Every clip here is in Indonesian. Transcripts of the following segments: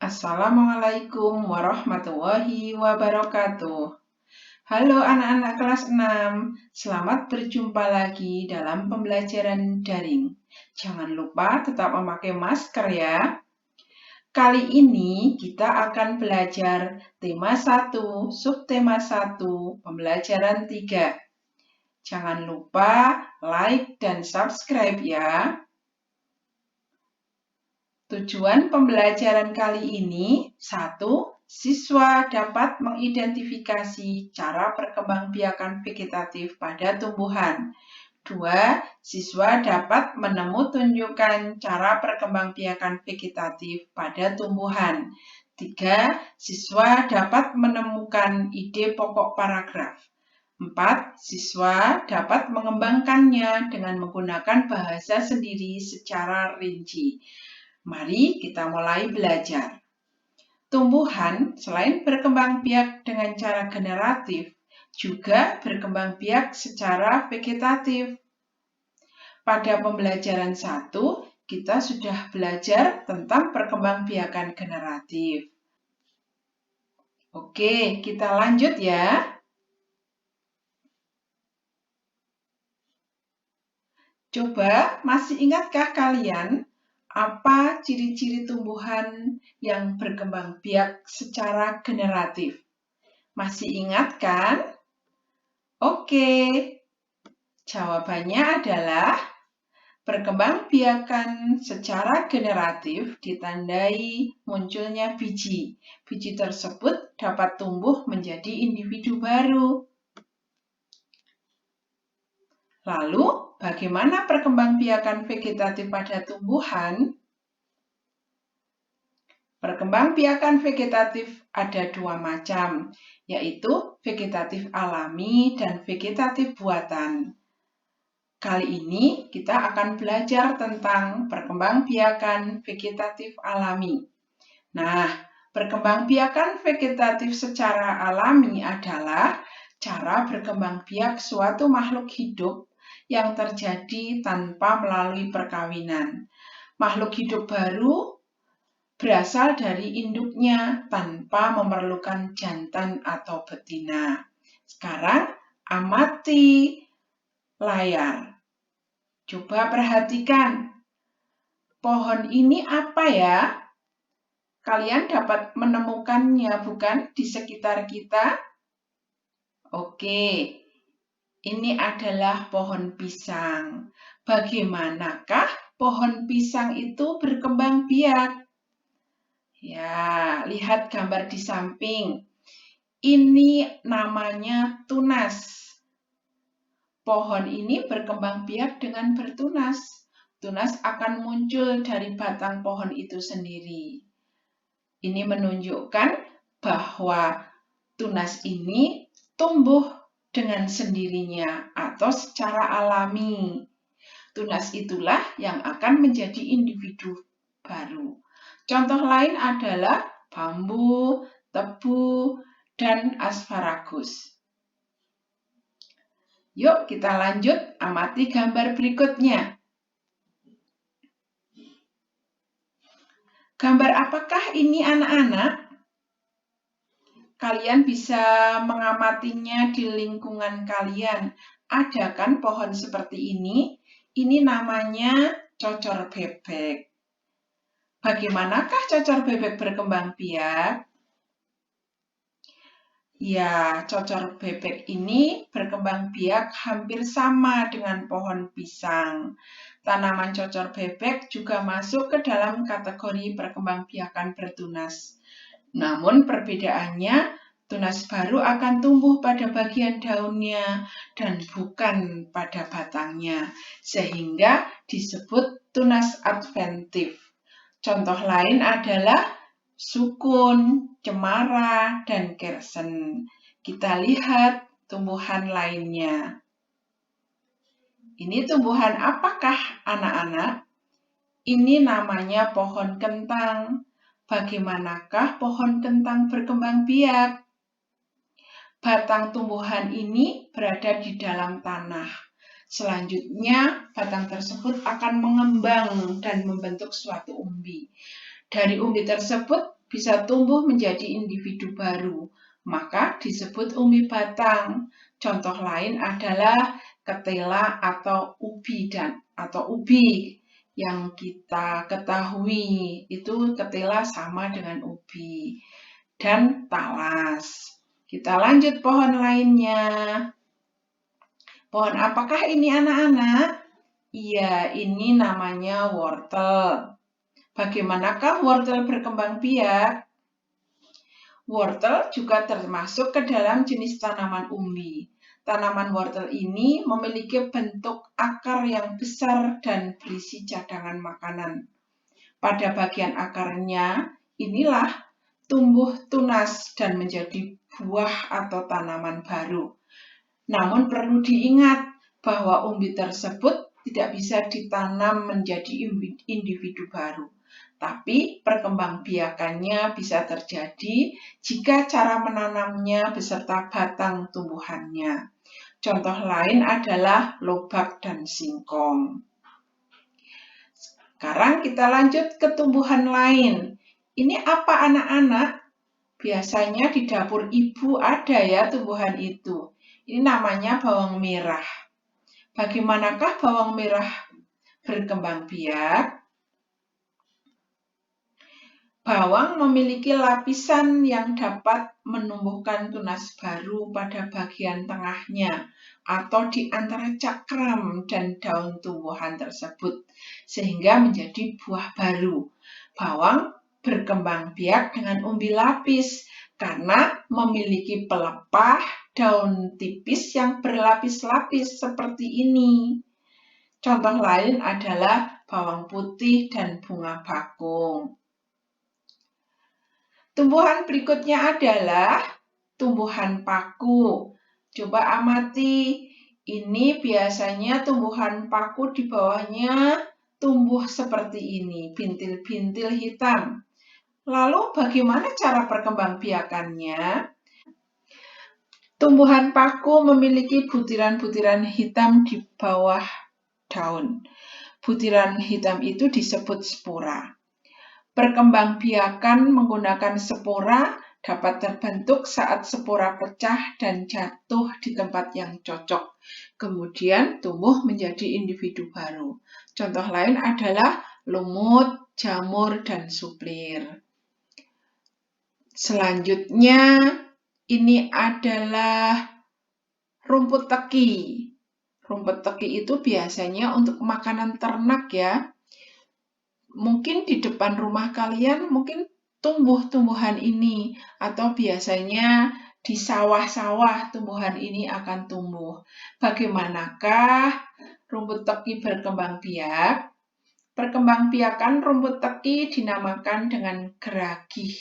Assalamualaikum warahmatullahi wabarakatuh. Halo anak-anak kelas 6, selamat berjumpa lagi dalam pembelajaran daring. Jangan lupa tetap memakai masker ya. Kali ini kita akan belajar tema 1, subtema 1, pembelajaran 3. Jangan lupa like dan subscribe ya. Tujuan pembelajaran kali ini, 1. Siswa dapat mengidentifikasi cara perkembangbiakan vegetatif pada tumbuhan. 2. Siswa dapat menemutunjukkan cara perkembangbiakan vegetatif pada tumbuhan. 3. Siswa dapat menemukan ide pokok paragraf. 4. Siswa dapat mengembangkannya dengan menggunakan bahasa sendiri secara rinci. Mari kita mulai belajar. Tumbuhan selain berkembang biak dengan cara generatif, juga berkembang biak secara vegetatif. Pada pembelajaran 1, kita sudah belajar tentang perkembangbiakan generatif. Oke, kita lanjut ya. Coba, masih ingatkah kalian apa ciri-ciri tumbuhan yang berkembang biak secara generatif? Masih ingat kan? Oke, jawabannya adalah perkembangbiakan secara generatif ditandai munculnya biji. Biji tersebut dapat tumbuh menjadi individu baru. Lalu, bagaimana perkembangbiakan vegetatif pada tumbuhan? Perkembangbiakan vegetatif ada 2 macam, yaitu vegetatif alami dan vegetatif buatan. Kali ini kita akan belajar tentang perkembangbiakan vegetatif alami. Nah, perkembangbiakan vegetatif secara alami adalah cara berkembang biak suatu makhluk hidup yang terjadi tanpa melalui perkawinan. Makhluk hidup baru berasal dari induknya tanpa memerlukan jantan atau betina. Sekarang amati layar. Coba perhatikan. Pohon ini apa ya? Kalian dapat menemukannya bukan di sekitar kita? Oke. Ini adalah pohon pisang. Bagaimanakah pohon pisang itu berkembang biak? Ya, lihat gambar di samping. Ini namanya tunas. Pohon ini berkembang biak dengan bertunas. Tunas akan muncul dari batang pohon itu sendiri. Ini menunjukkan bahwa tunas ini tumbuh dengan sendirinya atau secara alami. Tunas itulah yang akan menjadi individu baru. Contoh lain adalah bambu, tebu, dan asparagus. Yuk kita lanjut amati gambar berikutnya. Gambar apakah ini anak-anak? Kalian bisa mengamatinya di lingkungan kalian. Ada kan pohon seperti ini? Ini namanya cocor bebek. Bagaimanakah cocor bebek berkembang biak? Ya, cocor bebek ini berkembang biak hampir sama dengan pohon pisang. Tanaman cocor bebek juga masuk ke dalam kategori perkembangbiakan bertunas. Namun perbedaannya, tunas baru akan tumbuh pada bagian daunnya dan bukan pada batangnya, sehingga disebut tunas adventif. Contoh lain adalah sukun, cemara, dan kersen. Kita lihat tumbuhan lainnya. Ini tumbuhan apakah anak-anak? Ini namanya pohon kentang. Bagaimanakah pohon kentang berkembang biak? Batang tumbuhan ini berada di dalam tanah. Selanjutnya, batang tersebut akan mengembang dan membentuk suatu umbi. Dari umbi tersebut bisa tumbuh menjadi individu baru, maka disebut umbi batang. Contoh lain adalah ketela atau ubi yang kita ketahui itu ketela sama dengan ubi dan talas. Kita lanjut pohon lainnya. Pohon apakah ini anak-anak? Iya, ini namanya wortel. Bagaimanakah wortel berkembang biak? Wortel juga termasuk ke dalam jenis tanaman umbi. Tanaman wortel ini memiliki bentuk akar yang besar dan berisi cadangan makanan. Pada bagian akarnya, inilah tumbuh tunas dan menjadi buah atau tanaman baru. Namun perlu diingat bahwa umbi tersebut tidak bisa ditanam menjadi individu baru. Tapi perkembangbiakannya bisa terjadi jika cara menanamnya beserta batang tumbuhannya. Contoh lain adalah lobak dan singkong. Sekarang kita lanjut ke tumbuhan lain. Ini apa anak-anak? Biasanya di dapur ibu ada ya tumbuhan itu. Ini namanya bawang merah. Bagaimanakah bawang merah berkembang biak? Bawang memiliki lapisan yang dapat menumbuhkan tunas baru pada bagian tengahnya atau di antara cakram dan daun tumbuhan tersebut, sehingga menjadi buah baru. Bawang berkembang biak dengan umbi lapis karena memiliki pelepah daun tipis yang berlapis-lapis seperti ini. Contoh lain adalah bawang putih dan bunga bakung. Tumbuhan berikutnya adalah tumbuhan paku. Coba amati, ini biasanya tumbuhan paku di bawahnya tumbuh seperti ini, bintil-bintil hitam. Lalu bagaimana cara perkembangbiakannya? Tumbuhan paku memiliki butiran-butiran hitam di bawah daun. Butiran hitam itu disebut spora. Perkembangbiakan menggunakan spora dapat terbentuk saat spora pecah dan jatuh di tempat yang cocok. Kemudian tumbuh menjadi individu baru. Contoh lain adalah lumut, jamur, dan suplir. Selanjutnya, ini adalah rumput teki. Rumput teki itu biasanya untuk makanan ternak ya. Mungkin di depan rumah kalian mungkin tumbuh tumbuhan ini atau biasanya di sawah-sawah tumbuhan ini akan tumbuh. Bagaimanakah rumput teki berkembang biak? Perkembangbiakan rumput teki dinamakan dengan geragih,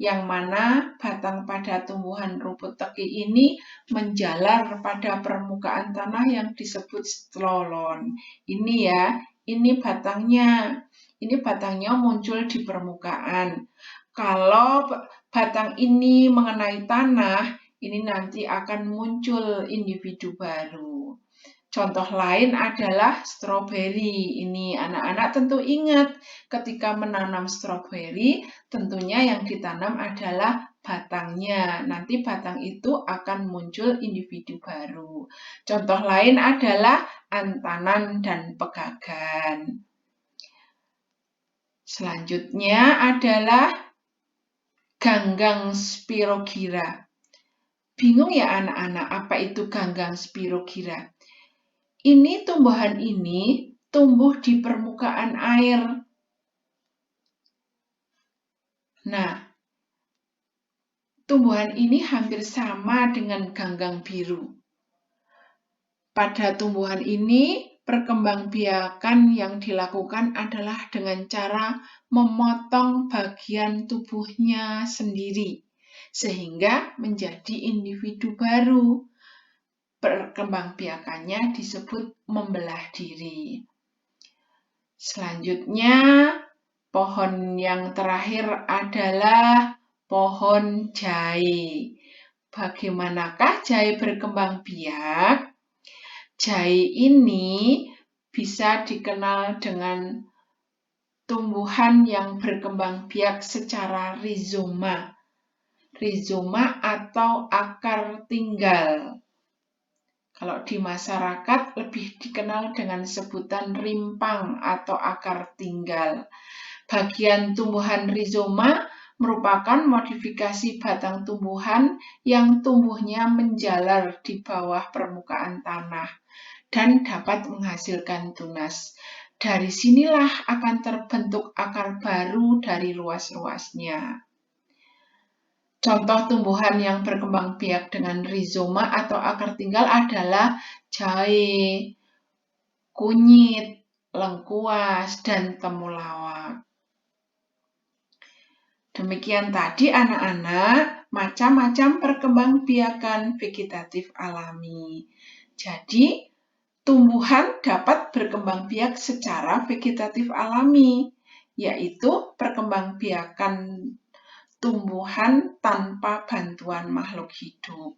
yang mana batang pada tumbuhan rumput teki ini menjalar pada permukaan tanah yang disebut stolon. Ini ya, ini batangnya. Ini batangnya muncul di permukaan. Kalau batang ini mengenai tanah, ini nanti akan muncul individu baru. Contoh lain adalah stroberi. Ini anak-anak tentu ingat ketika menanam stroberi, tentunya yang ditanam adalah batangnya. Nanti batang itu akan muncul individu baru. Contoh lain adalah antanan dan pegagan. Selanjutnya adalah ganggang spirogyra. Bingung ya anak-anak apa itu ganggang spirogyra? Ini tumbuhan ini tumbuh di permukaan air. Nah, tumbuhan ini hampir sama dengan ganggang biru. Pada tumbuhan ini, perkembangbiakan yang dilakukan adalah dengan cara memotong bagian tubuhnya sendiri, sehingga menjadi individu baru. Perkembangbiakannya disebut membelah diri. Selanjutnya, pohon yang terakhir adalah pohon jahe. Bagaimanakah jahe berkembang biak? Jahe ini bisa dikenal dengan tumbuhan yang berkembang biak secara rizoma. Rizoma atau akar tinggal. Kalau di masyarakat lebih dikenal dengan sebutan rimpang atau akar tinggal. Bagian tumbuhan rizoma merupakan modifikasi batang tumbuhan yang tumbuhnya menjalar di bawah permukaan tanah dan dapat menghasilkan tunas. Dari sinilah akan terbentuk akar baru dari ruas-ruasnya. Contoh tumbuhan yang berkembang biak dengan rizoma atau akar tinggal adalah jahe, kunyit, lengkuas, dan temulawak. Demikian tadi anak-anak, macam-macam perkembangbiakan vegetatif alami. Jadi, tumbuhan dapat berkembang biak secara vegetatif alami, yaitu perkembangbiakan tumbuhan tanpa bantuan makhluk hidup.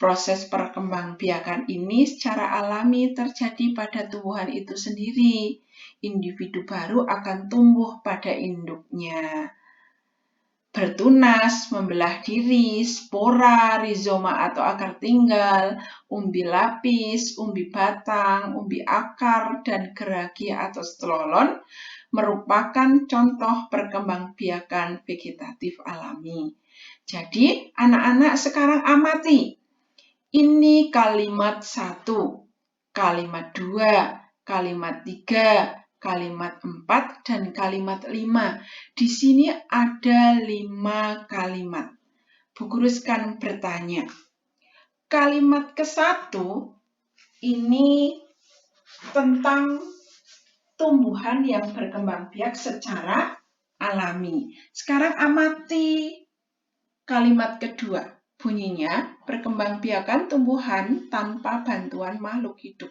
Proses perkembangbiakan ini secara alami terjadi pada tumbuhan itu sendiri. Individu baru akan tumbuh pada induknya. Bertunas, membelah diri, spora, rizoma atau akar tinggal, umbi lapis, umbi batang, umbi akar, dan geragi atau stelolon merupakan contoh perkembangbiakan vegetatif alami. Jadi, anak-anak sekarang amati. Ini kalimat 1, kalimat 2, kalimat 3, kalimat 4, dan kalimat 5. Di sini ada 5 kalimat. Bu Guru sekarang bertanya, kalimat ke-1 ini tentang tumbuhan yang berkembang biak secara alami. Sekarang amati kalimat kedua. Bunyinya, perkembangbiakan tumbuhan tanpa bantuan makhluk hidup.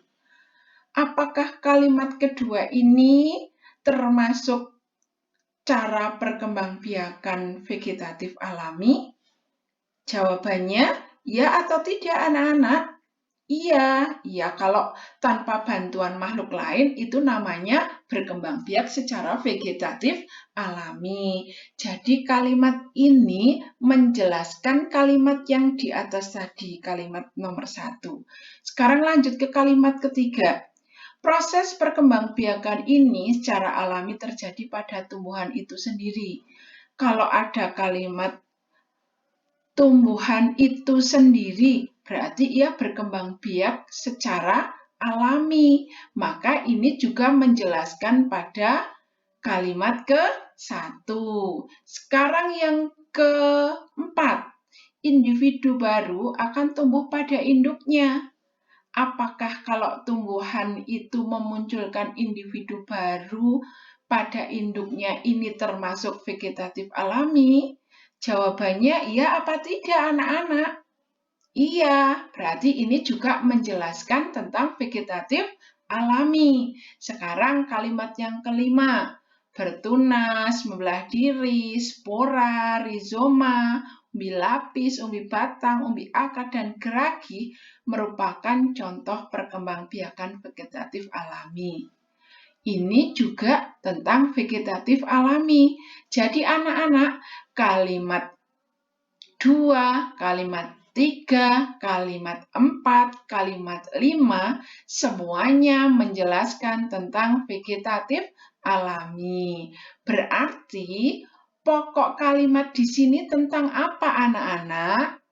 Apakah kalimat kedua ini termasuk cara perkembangbiakan vegetatif alami? Jawabannya, ya atau tidak anak-anak? Iya, kalau tanpa bantuan makhluk lain itu namanya berkembang biak secara vegetatif alami. Jadi kalimat ini menjelaskan kalimat yang di atas tadi, kalimat nomor 1. Sekarang lanjut ke kalimat ketiga. Proses perkembangbiakan ini secara alami terjadi pada tumbuhan itu sendiri. Kalau ada kalimat tumbuhan itu sendiri, berarti ia berkembang biak secara alami. Maka ini juga menjelaskan pada kalimat ke-1. Sekarang yang keempat, individu baru akan tumbuh pada induknya. Apakah kalau tumbuhan itu memunculkan individu baru pada induknya ini termasuk vegetatif alami? Jawabannya iya apa tidak anak-anak? Iya, berarti ini juga menjelaskan tentang vegetatif alami. Sekarang kalimat yang kelima, bertunas, membelah diri, spora, rizoma, umbi lapis, umbi batang, umbi akar, dan geragi merupakan contoh perkembangbiakan vegetatif alami. Ini juga tentang vegetatif alami. Jadi anak-anak, kalimat 2, kalimat 3, kalimat 4, kalimat 5, semuanya menjelaskan tentang vegetatif alami. Berarti pokok kalimat di sini tentang apa anak-anak?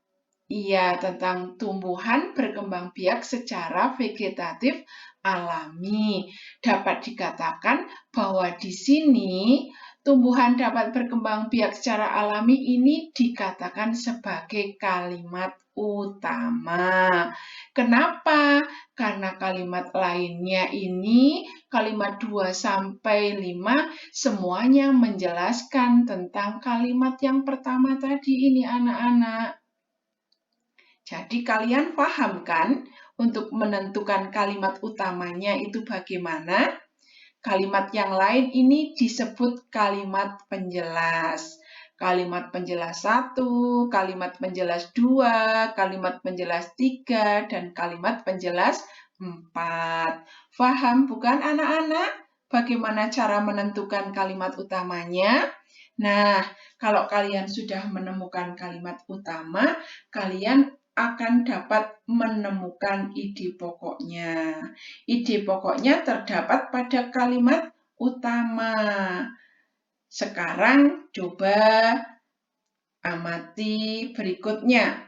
Iya, tentang tumbuhan berkembang biak secara vegetatif alami. Dapat dikatakan bahwa di sini tumbuhan dapat berkembang biak secara alami ini dikatakan sebagai kalimat utama. Kenapa? Karena kalimat lainnya ini, kalimat 2 sampai 5, semuanya menjelaskan tentang kalimat yang pertama tadi ini anak-anak. Jadi kalian paham kan untuk menentukan kalimat utamanya itu bagaimana? Kalimat yang lain ini disebut kalimat penjelas. Kalimat penjelas 1, kalimat penjelas 2, kalimat penjelas 3, dan kalimat penjelas 4. Paham bukan anak-anak? bagaimana cara menentukan kalimat utamanya? Nah, kalau kalian sudah menemukan kalimat utama, kalian akan dapat menemukan ide pokoknya. Ide pokoknya terdapat pada kalimat utama. Sekarang coba amati berikutnya.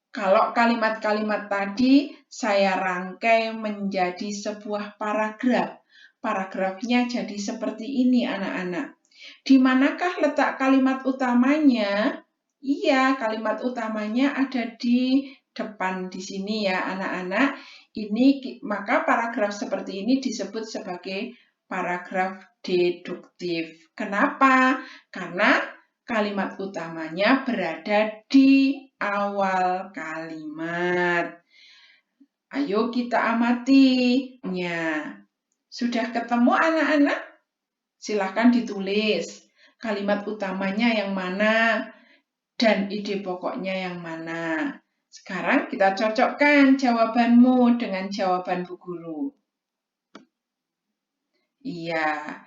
Kalau kalimat-kalimat tadi saya rangkai menjadi sebuah paragraf. Paragrafnya jadi seperti ini, anak-anak. Di manakah letak kalimat utamanya? Iya, kalimat utamanya ada di depan di sini ya, anak-anak. Maka paragraf seperti ini disebut sebagai paragraf deduktif. Kenapa? Karena kalimat utamanya berada di awal kalimat. Ayo kita amatinya. Sudah ketemu anak-anak? Silahkan ditulis kalimat utamanya yang mana dan ide pokoknya yang mana. Sekarang kita cocokkan jawabanmu dengan jawaban Bu Guru. Iya,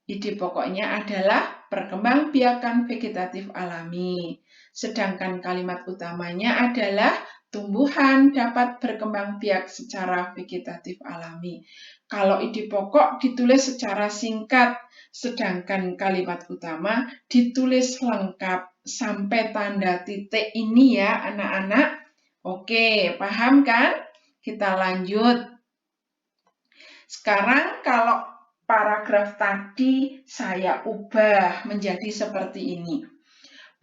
ide pokoknya adalah perkembangbiakan vegetatif alami. Sedangkan kalimat utamanya adalah tumbuhan dapat berkembang biak secara vegetatif alami. Kalau ide pokok ditulis secara singkat, sedangkan kalimat utama ditulis lengkap sampai tanda titik ini ya anak-anak. Oke, paham kan? Kita lanjut. Sekarang kalau paragraf tadi saya ubah menjadi seperti ini.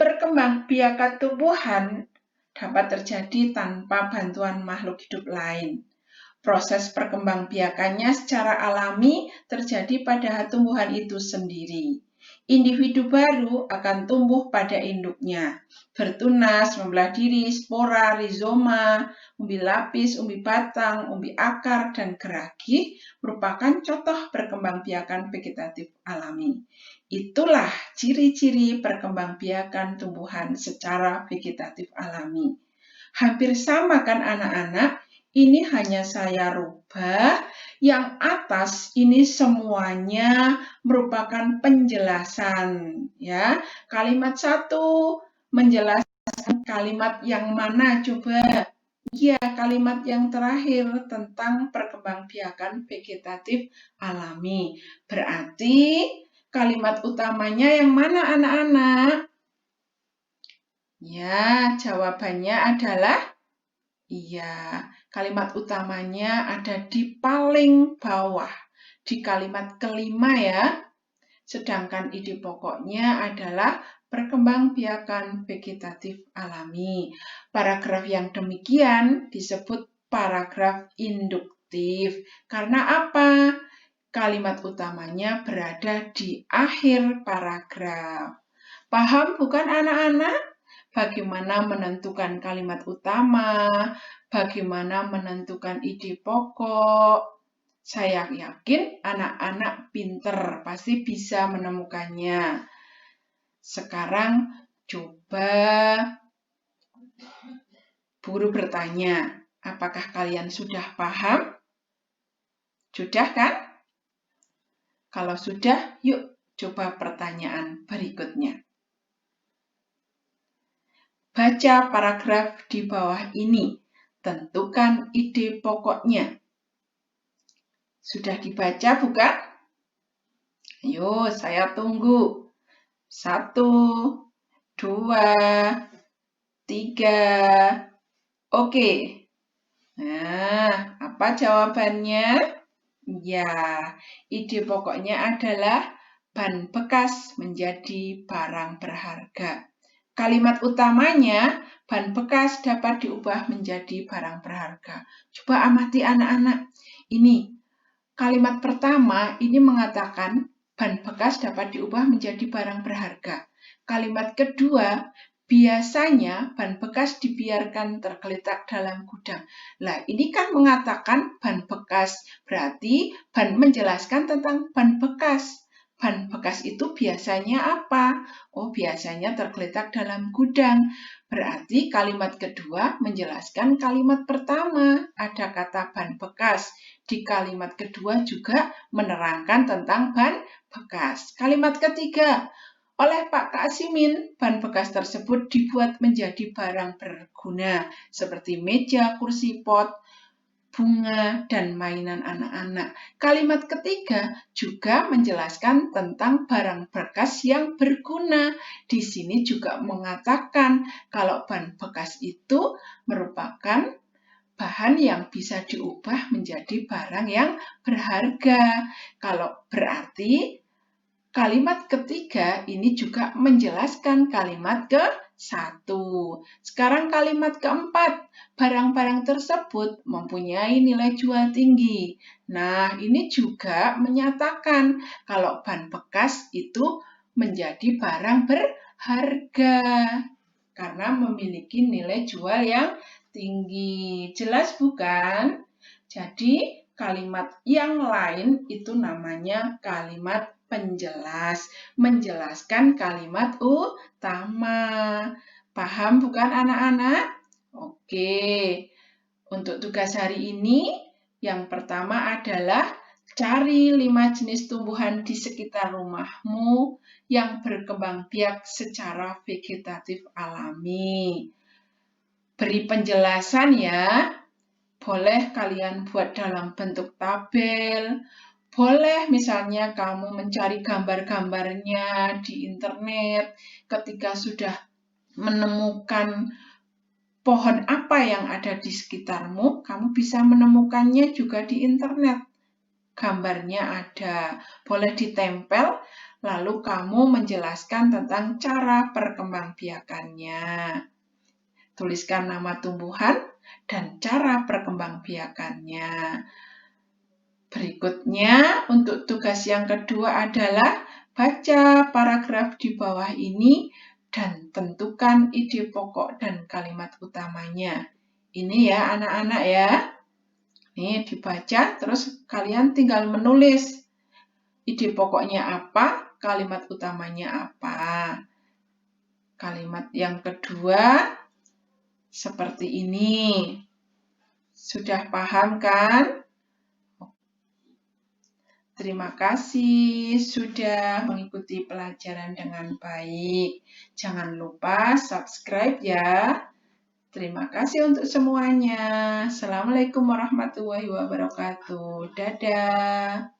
Perkembangbiakan tumbuhan dapat terjadi tanpa bantuan makhluk hidup lain. Proses perkembangbiakannya secara alami terjadi pada tumbuhan itu sendiri. Individu baru akan tumbuh pada induknya, bertunas, membelah diri, spora, rizoma, umbi lapis, umbi batang, umbi akar, dan geragih merupakan contoh perkembangbiakan vegetatif alami. Itulah ciri-ciri perkembangbiakan tumbuhan secara vegetatif alami. Hampir sama kan anak-anak? Ini hanya saya rubah. Yang atas ini semuanya merupakan penjelasan ya. Kalimat 1 menjelaskan kalimat yang mana coba? Ya, kalimat yang terakhir tentang perkembangbiakan vegetatif alami. Berarti kalimat utamanya yang mana anak-anak? Ya, jawabannya adalah iya, kalimat utamanya ada di paling bawah, di kalimat kelima ya. Sedangkan ide pokoknya adalah perkembangbiakan vegetatif alami. Paragraf yang demikian disebut paragraf induktif. Karena apa? Kalimat utamanya berada di akhir paragraf. Paham bukan anak-anak? Bagaimana menentukan kalimat utama, bagaimana menentukan ide pokok. Saya yakin anak-anak pinter, pasti bisa menemukannya. Sekarang coba guru bertanya, apakah kalian sudah paham? Sudah kan? Kalau sudah, yuk coba pertanyaan berikutnya. Baca paragraf di bawah ini. Tentukan ide pokoknya. Sudah dibaca bukan? Ayo, saya tunggu. 1, 2, 3. Oke. Nah, apa jawabannya? Ya, ide pokoknya adalah ban bekas menjadi barang berharga. Kalimat utamanya, ban bekas dapat diubah menjadi barang berharga. Coba amati anak-anak. Ini, kalimat pertama ini mengatakan ban bekas dapat diubah menjadi barang berharga. Kalimat kedua, biasanya ban bekas dibiarkan tergeletak dalam gudang. Nah, ini kan mengatakan ban bekas, berarti ban menjelaskan tentang ban bekas. Ban bekas itu biasanya apa? Oh, biasanya tergeletak dalam gudang. Berarti kalimat kedua menjelaskan kalimat pertama. Ada kata ban bekas. di kalimat kedua juga menerangkan tentang ban bekas. Kalimat ketiga, oleh Pak Kasimin, ban bekas tersebut dibuat menjadi barang berguna seperti meja, kursi, pot, bunga, dan mainan anak-anak. Kalimat ketiga juga menjelaskan tentang barang bekas yang berguna. Di sini juga mengatakan kalau ban bekas itu merupakan bahan yang bisa diubah menjadi barang yang berharga. Kalau berarti kalimat ketiga ini juga menjelaskan kalimat ke-1. Sekarang kalimat keempat, barang-barang tersebut mempunyai nilai jual tinggi. Nah, ini juga menyatakan kalau ban bekas itu menjadi barang berharga karena memiliki nilai jual yang tinggi. Jelas bukan? Jadi, kalimat yang lain itu namanya kalimat penjelas, menjelaskan kalimat utama. Paham bukan anak-anak? Oke, untuk tugas hari ini yang pertama adalah cari 5 jenis tumbuhan di sekitar rumahmu yang berkembang biak secara vegetatif alami. Beri penjelasan ya. Boleh kalian buat dalam bentuk tabel. Boleh misalnya kamu mencari gambar-gambarnya di internet. Ketika sudah menemukan pohon apa yang ada di sekitarmu, kamu bisa menemukannya juga di internet. Gambarnya ada. Boleh ditempel, lalu kamu menjelaskan tentang cara perkembangbiakannya. Tuliskan nama tumbuhan dan cara perkembangbiakannya. Berikutnya, untuk tugas yang kedua adalah baca paragraf di bawah ini dan tentukan ide pokok dan kalimat utamanya. Ini ya anak-anak ya. Nih dibaca, terus kalian tinggal menulis ide pokoknya apa, kalimat utamanya apa. Kalimat yang kedua seperti ini. Sudah paham kan? Terima kasih sudah mengikuti pelajaran dengan baik. Jangan lupa subscribe ya. Terima kasih untuk semuanya. Assalamualaikum warahmatullahi wabarakatuh. Dadah.